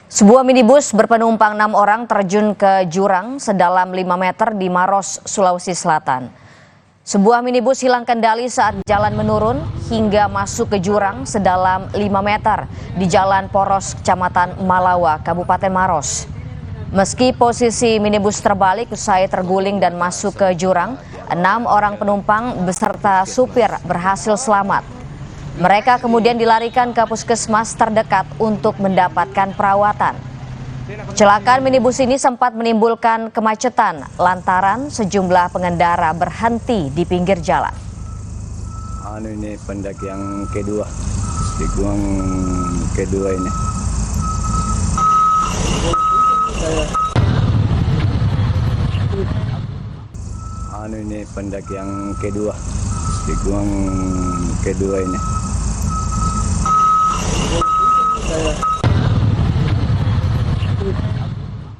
Sebuah minibus berpenumpang 6 orang terjun ke jurang sedalam 5 meter di Maros, Sulawesi Selatan. Sebuah minibus hilang kendali saat jalan menurun hingga masuk ke jurang sedalam 5 meter di Jalan Poros, Kecamatan Malawa, Kabupaten Maros. Meski posisi minibus terbalik usai terguling dan masuk ke jurang, 6 orang penumpang beserta supir berhasil selamat. Mereka kemudian dilarikan ke puskesmas terdekat untuk mendapatkan perawatan. Kecelakaan minibus ini sempat menimbulkan kemacetan lantaran sejumlah pengendara berhenti di pinggir jalan. Ini pendaki yang kedua, di gunung kedua ini. Ini pendaki yang kedua, di gunung kedua ini.